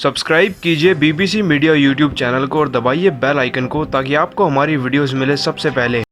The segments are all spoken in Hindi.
सब्सक्राइब कीजिए बीबीसी मीडिया यूट्यूब चैनल को और दबाइए बेल आइकन को ताकि आपको हमारी वीडियोस मिले सबसे पहले।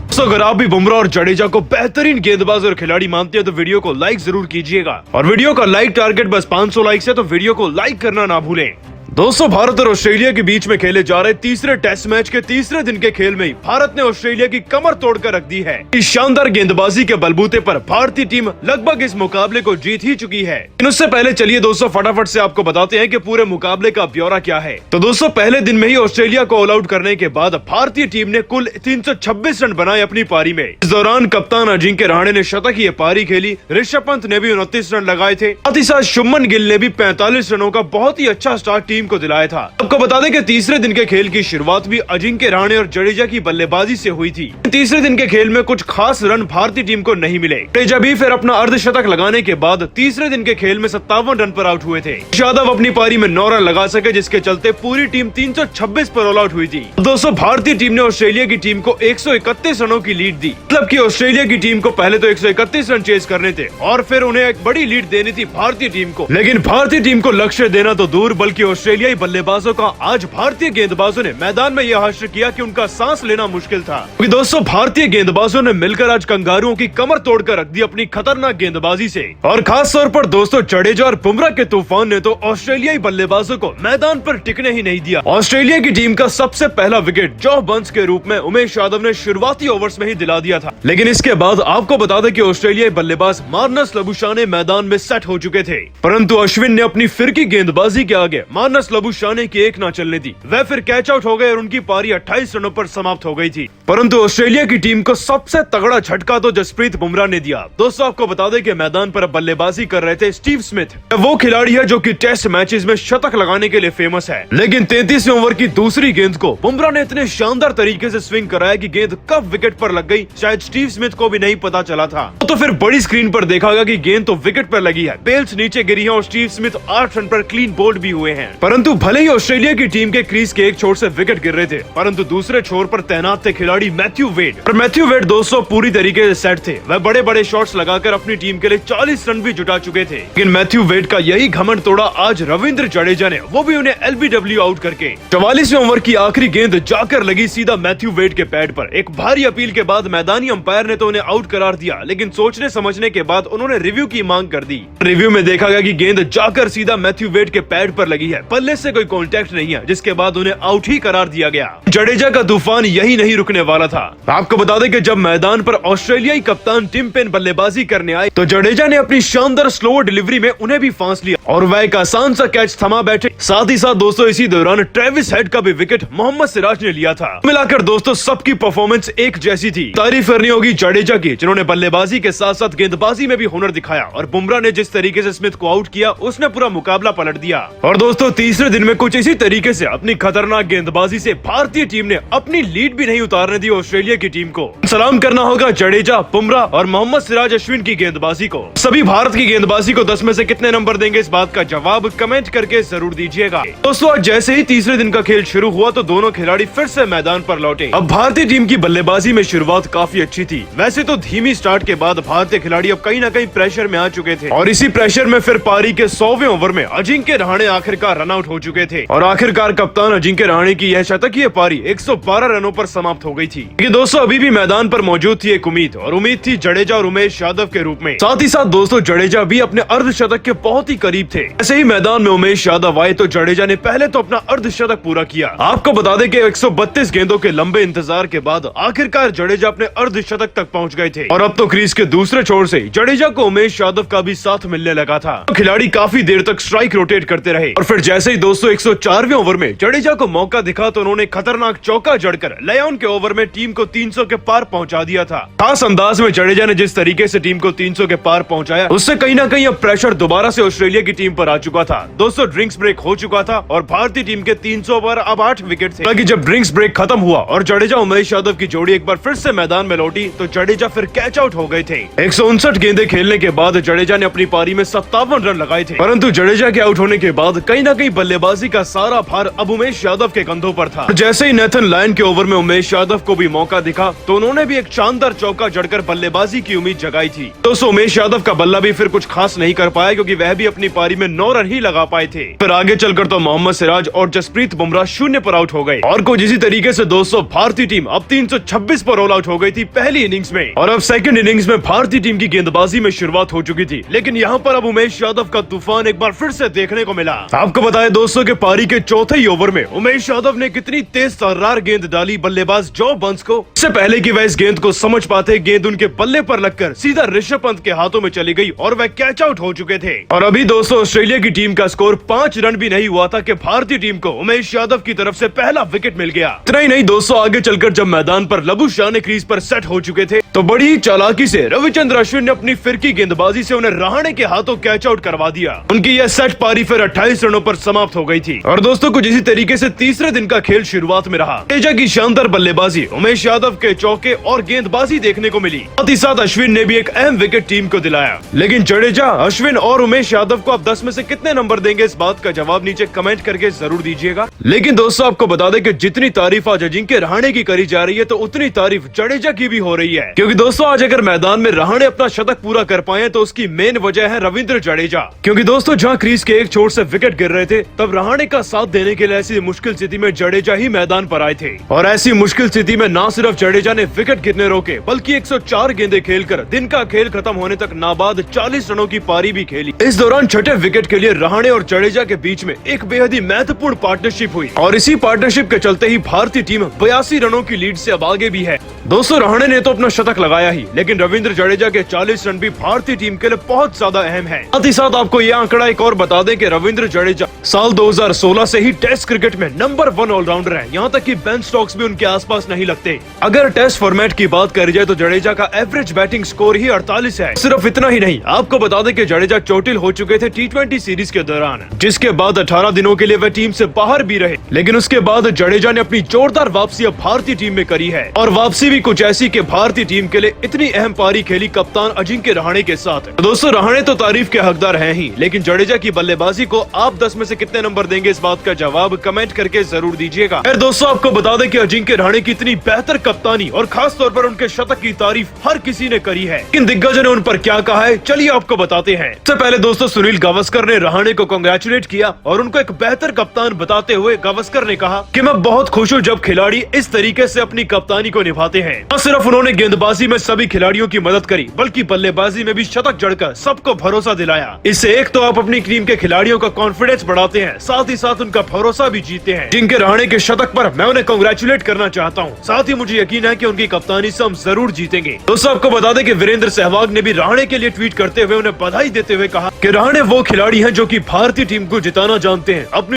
तो अगर आप भी बुमराह और जडेजा को बेहतरीन गेंदबाज और खिलाड़ी मानते हैं तो वीडियो को लाइक जरूर कीजिएगा और वीडियो का लाइक टारगेट बस 500 लाइक्स है तो वीडियो को लाइक करना ना भूलें। दोस्तों, भारत और ऑस्ट्रेलिया के बीच में खेले जा रहे तीसरे टेस्ट मैच के तीसरे दिन के खेल में ही भारत ने ऑस्ट्रेलिया की कमर तोड़कर रख दी है। इस शानदार गेंदबाजी के बलबूते पर भारतीय टीम लगभग इस मुकाबले को जीत ही चुकी है। लेकिन उससे पहले चलिए दोस्तों फटाफट से आपको बताते हैं कि पूरे मुकाबले का ब्यौरा क्या है। तो दोस्तों, पहले दिन में ही ऑस्ट्रेलिया को ऑल आउट करने के बाद भारतीय टीम ने कुल 326 रन बनाए अपनी पारी में। इस दौरान कप्तान अजिंक्य रहाणे ने शतकीय पारी खेली, ऋषभ पंत ने भी 29 रन लगाए थे, साथ ही साथ शुभमन गिल ने भी 45 रनों का बहुत ही अच्छा स्टार्ट टीम को दिलाया था। आपको बता दें कि तीसरे दिन के खेल की शुरुआत भी अजिंक्य रहाणे और जडेजा की बल्लेबाजी से हुई थी। तीसरे दिन के खेल में कुछ खास रन भारतीय टीम को नहीं मिले। जडेजा भी फिर अपना अर्धशतक लगाने के बाद तीसरे दिन के खेल में 57 रन पर आउट हुए थे। यादव अपनी पारी में 9 रन लगा सके, जिसके चलते पूरी टीम 326 पर ऑल आउट हुई थी। दोस्तों, भारतीय टीम ने ऑस्ट्रेलिया की टीम को 131 रनों की लीड दी। मतलब कि ऑस्ट्रेलिया की टीम को पहले तो 131 रन चेज करने थे और फिर उन्हें एक बड़ी लीड देनी थी भारतीय टीम को। लेकिन भारतीय टीम को लक्ष्य देना तो दूर, बल्कि ऑस्ट्रेलियाई बल्लेबाजों का आज भारतीय गेंदबाजों ने मैदान में यह हासिल किया कि उनका सांस लेना मुश्किल था। क्योंकि दोस्तों, भारतीय गेंदबाजों ने मिलकर आज कंगारुओं की कमर तोड़कर रख दी अपनी खतरनाक गेंदबाजी से। और खास तौर पर दोस्तों, जडेजा और बुमराह के तूफान ने तो ऑस्ट्रेलियाई बल्लेबाजों को मैदान पर टिकने ही नहीं दिया। ऑस्ट्रेलिया की टीम का सबसे पहला विकेट जॉ बर्न्स के रूप में उमेश यादव ने शुरुआती ओवर्स में ही दिला दिया था। लेकिन इसके बाद आपको बता दें कि ऑस्ट्रेलियाई बल्लेबाज मार्नस लबुशाने मैदान में सेट हो चुके थे, परंतु अश्विन ने अपनी फिरकी गेंदबाजी के आगे मार्नस लबुशाने की एक न चलने दी। वह फिर कैच आउट हो गए और उनकी पारी 28 रनों पर समाप्त हो गई थी। परंतु ऑस्ट्रेलिया की टीम को सबसे तगड़ा झटका तो जसप्रीत बुमराह ने दिया। दोस्तों, आपको बता दें कि मैदान पर बल्लेबाजी कर रहे थे स्टीव स्मिथ। वो खिलाड़ी है जो कि टेस्ट मैचेस में शतक लगाने के लिए फेमस है। लेकिन 33वें ओवर की दूसरी गेंद को बुमराह ने इतने शानदार तरीके से स्विंग कराया कि गेंद कब विकेट पर लग गई शायद स्टीव स्मिथ को भी नहीं पता चला था। तो फिर बड़ी स्क्रीन पर देखा गया कि गेंद तो विकेट पर लगी है, बेल्स नीचे गिरी है और स्टीव स्मिथ 8 रन पर क्लीन बोल्ड भी हुए हैं। परंतु भले ही ऑस्ट्रेलिया की टीम के क्रीज के एक छोर से विकेट गिर रहे थे, परंतु दूसरे छोर पर तैनात थे खिलाड़ी मैथ्यू वेड। और मैथ्यू वेड दोस्तों पूरी तरीके से सेट थे। वह बड़े बड़े शॉट्स लगाकर अपनी टीम के लिए 40 रन भी जुटा चुके थे। लेकिन मैथ्यू वेड का यही घमंड तोड़ा आज रविंद्र जडेजा ने, वो भी उन्हें एलबीडब्ल्यू आउट करके। 44वें ओवर की आखिरी गेंद जाकर लगी सीधा मैथ्यू वेड के पैड पर। एक भारी अपील के बाद मैदानी अंपायर ने तो उन्हें आउट करार दिया, लेकिन सोचने समझने के बाद उन्होंने रिव्यू की मांग कर दी। रिव्यू में देखा गया कि गेंद जाकर सीधा मैथ्यू वेड के पैड पर लगी है, पल्ले से कोई कॉन्टेक्ट नहीं है, जिसके बाद उन्हें आउट ही करार दिया गया। जडेजा का तूफान यही नहीं रुकने वाला था। आपको बता दें कि जब मैदान पर ऑस्ट्रेलियाई कप्तान टिम पेन बल्लेबाजी करने आए तो जडेजा ने अपनी शानदार स्लो डिलीवरी में उन्हें भी फांस लिया और वह एक आसान सा कैच थमा बैठे। साथ ही साथ दोस्तों इसी दौरान ट्रेविस हेड का भी विकेट मोहम्मद सिराज ने लिया था। मिलाकर दोस्तों सबकी परफॉर्मेंस एक जैसी थी। तारीफ करनी होगी जडेजा की, जिन्होंने बल्लेबाजी के साथ साथ गेंदबाजी में भी हुनर दिखाया। और बुमराह ने जिस तरीके से स्मिथ को आउट किया, उसने पूरा मुकाबला पलट दिया। और दोस्तों तीसरे दिन में कुछ इसी तरीके से अपनी खतरनाक गेंदबाजी से भारतीय टीम ने अपनी लीड भी नहीं उतारने दी ऑस्ट्रेलिया की टीम को। सलाम करना होगा जडेजा, बुमराह और मोहम्मद सिराज अश्विन की गेंदबाजी को। सभी भारत की गेंदबाजी को 10 में से कितने नंबर देंगे, इस बात का जवाब कमेंट करके जरूर दीजिएगा। दोस्तों, आज जैसे ही तीसरे दिन का खेल शुरू हुआ तो दोनों खिलाड़ी फिर से मैदान पर लौटे। अब भारतीय टीम की बल्लेबाजी में शुरुआत काफी अच्छी थी। वैसे तो धीमी स्टार्ट के बाद भारतीय खिलाड़ी अब कहीं न कहीं प्रेशर में आ चुके थे और इसी प्रेशर में फिर पारी के 100वें ओवर में अजिंक्य रहाणे आखिरकार रन आउट हो चुके थे और आखिरकार कप्तान अजिंक्य रहाणे की यह शतकीय पारी 112 रनों पर समाप्त हो गई थी। लेकिन दोस्तों अभी भी मैदान पर मौजूद थी एक उम्मीद, और उम्मीद थी जडेजा और उमेश यादव के रूप में। साथ ही साथ दोस्तों जडेजा भी अपने अर्धशतक के बहुत ही करीब थे। ऐसे ही मैदान में उमेश यादव आए तो जडेजा ने पहले तो अपना अर्धशतक पूरा किया। आपको बता दें कि 132 गेंदों के लंबे इंतजार के बाद आखिरकार जडेजा अपने अर्धशतक तक पहुंच गए थे और अब तो क्रीज के दूसरे छोर से जडेजा को उमेश यादव का भी साथ मिलने लगा था। तो खिलाड़ी काफी देर तक स्ट्राइक रोटेट करते रहे और फिर जैसे ही दोस्तों 104वें ओवर में जडेजा को मौका दिखा तो उन्होंने खतरनाक चौका जड़कर लयन के ओवर में टीम को 300 के पार पहुंचा दिया था। खास अंदाज में जडेजा ने जिस तरीके से टीम को 300 के पार पहुंचाया, उससे कहीं ना कहीं अब प्रेशर दोबारा से ऑस्ट्रेलिया की टीम पर आ चुका था। दोस्तों ड्रिंक्स ब्रेक हो चुका था और भारतीय टीम के 300 पर अब 8 विकेट थे। हालांकि जब ड्रिंक्स ब्रेक खत्म हुआ और जडेजा उमेश यादव की जोड़ी एक बार फिर से मैदान में लौटी तो जडेजा फिर कैच आउट हो गए थे। 159 गेंदें खेलने के बाद जडेजा ने अपनी पारी में 57 रन लगाए थे, परंतु जडेजा के आउट होने के बाद कहीं ना कहीं बल्लेबाजी का सारा भार अब उमेश यादव के कंधों पर था। जैसे ही नेथन लायन के ओवर में उमेश यादव को भी मौका दिखा तो उन्होंने भी एक शानदार चौका जड़कर बल्लेबाजी की उम्मीद जगाई थी। दोस्तों उमेश यादव का बल्ला भी फिर कुछ खास नहीं कर पाया क्योंकि वह भी अपनी पारी में 9 रन ही लगा पाए थे। फिर आगे चलकर तो मोहम्मद सिराज और जसप्रीत बुमराह 0 पर आउट हो गए और कुछ इसी तरीके से दोस्तों भारतीय टीम अब 326 पर ऑल आउट हो गई थी पहली इनिंग्स में और अब सेकंड इनिंग्स में भारतीय टीम की गेंदबाजी में शुरुआत हो चुकी थी। लेकिन यहाँ पर अब उमेश यादव का तूफान एक बार फिर से देखने को मिला। आपको बताया दोस्तों के पारी के चौथे ही ओवर में उमेश यादव ने कितनी तेज तर्रार गेंद डाली बल्लेबाज जो बंस को। इससे पहले कि वह इस गेंद को समझ पाते गेंद उनके बल्ले पर लगकर सीधा ऋषभ पंत के हाथों में चली गई और वह कैच आउट हो चुके थे। और अभी दोस्तों ऑस्ट्रेलिया की टीम का स्कोर 5 रन भी नहीं हुआ था कि भारतीय टीम को उमेश यादव की तरफ से पहला विकेट मिल गया। इतना ही नहीं दोस्तों आगे चलकर जब मैदान पर लबुशान क्रीज पर सेट हो चुके थे तो बड़ी चालाकी से रविचंद्र अश्विन ने अपनी फिरकी गेंदबाजी से उन्हें रहाणे के हाथों कैच आउट करवा दिया। उनकी यह सेट पारी फिर 28 रनों पर समाप्त हो गई थी। और दोस्तों कुछ इसी तरीके से तीसरे दिन का खेल शुरुआत में रहा। जडेजा की शानदार बल्लेबाजी, उमेश यादव के चौके और गेंदबाजी देखने को मिली। साथ ही साथ अश्विन ने भी एक अहम विकेट टीम को दिलाया। लेकिन जडेजा, अश्विन और उमेश यादव को आप 10 में से कितने नंबर देंगे, इस बात का जवाब नीचे कमेंट करके जरूर दीजिएगा। लेकिन दोस्तों आपको बता दें कि जितनी तारीफ आज अजिंक्य रहाणे की करी जा रही है तो उतनी तारीफ जडेजा की भी हो रही है। क्योंकि दोस्तों आज अगर मैदान में रहाणे अपना शतक पूरा कर पाए तो उसकी मेन वजह है रविंद्र जडेजा। क्योंकि दोस्तों जहां क्रीज के एक छोर से विकेट गिर रहे थे तब रहाणे का साथ देने के लिए ऐसी मुश्किल स्थिति में जडेजा ही मैदान पर आए थे। और ऐसी मुश्किल स्थिति में न सिर्फ जडेजा ने विकेट गिरने रोके बल्कि 104 गेंदें खेलकर दिन का खेल खत्म होने तक नाबाद 40 रनों की पारी भी खेली। इस दौरान छठे विकेट के लिए रहाणे और जडेजा के बीच में एक बेहद ही महत्वपूर्ण पार्टनरशिप हुई और इसी पार्टनरशिप के चलते ही भारतीय टीम 82 रनों की लीड से अब आगे भी है। दोस्तों रहाणे ने तो अपना शतक लगाया ही, लेकिन रविंद्र जडेजा के 40 रन भी भारतीय टीम के लिए बहुत ज्यादा अहम है। साथ ही साथ आपको यह आंकड़ा एक और बता दें कि रविंद्र जडेजा साल 2016 से ही टेस्ट क्रिकेट में नंबर 1 ऑलराउंडर है। यहाँ तक कि बेन स्टोक्स भी उनके आसपास नहीं लगते। अगर टेस्ट फॉर्मेट की बात करी जाए तो जडेजा का एवरेज बैटिंग स्कोर ही 48 है। सिर्फ इतना ही नहीं, आपको बता दें कि जडेजा चोटिल हो चुके थे T20 सीरीज के दौरान, जिसके बाद 18 दिनों के लिए वह टीम से बाहर भी रहे। लेकिन उसके बाद जडेजा ने अपनी जोरदार वापसी अब भारतीय टीम में करी है और वापसी भी कुछ ऐसी कि भारतीय टीम के लिए इतनी अहम पारी खेली कप्तान अजिंक्य रहाणे के साथ। दोस्तों रहाणे तो तारीफ के हकदार हैं ही, लेकिन जडेजा की बल्लेबाजी को आप 10 में से कितने नंबर देंगे, इस बात का जवाब कमेंट करके जरूर दीजिएगा। फिर दोस्तों आपको बता दें कि अजिंक्य रहाणे की इतनी बेहतर कप्तानी और खास तौर पर उनके शतक की तारीफ हर किसी ने करी है। इन दिग्गजों ने उन पर क्या कहा है चलिए आपको बताते हैं। सबसे पहले दोस्तों सुनील गावस्कर ने रहाणे को कांग्रेचुलेट किया और उनको एक बेहतर कप्तान बताते हुए गावस्कर ने कहा कि मैं बहुत खुश हूँ जब खिलाड़ी इस तरीके से अपनी कप्तानी को निभाते हैं। न सिर्फ उन्होंने गेंदबाजी में सभी खिलाड़ियों की मदद करी बल्कि बल्लेबाजी में भी शतक जड़कर सबको भरोसा दिलाया। इससे एक तो आप अपनी टीम के खिलाड़ियों का कॉन्फिडेंस बढ़ाते हैं, साथ ही साथ उनका भरोसा भी जीते हैं। जिनके रहाणे के शतक पर मैं उन्हें कांग्रेचुलेट करना चाहता हूँ। साथ ही मुझे यकीन है कि उनकी कप्तानी से हम जरूर जीतेंगे। दोस्तों आपको बता दें कि वीरेंद्र सहवाग ने भी रहाणे के लिए ट्वीट करते हुए उन्हें बधाई देते हुए कहा कि रहाणे वो खिलाड़ी हैं जो कि भारतीय टीम को जिताना जानते हैं। अपनी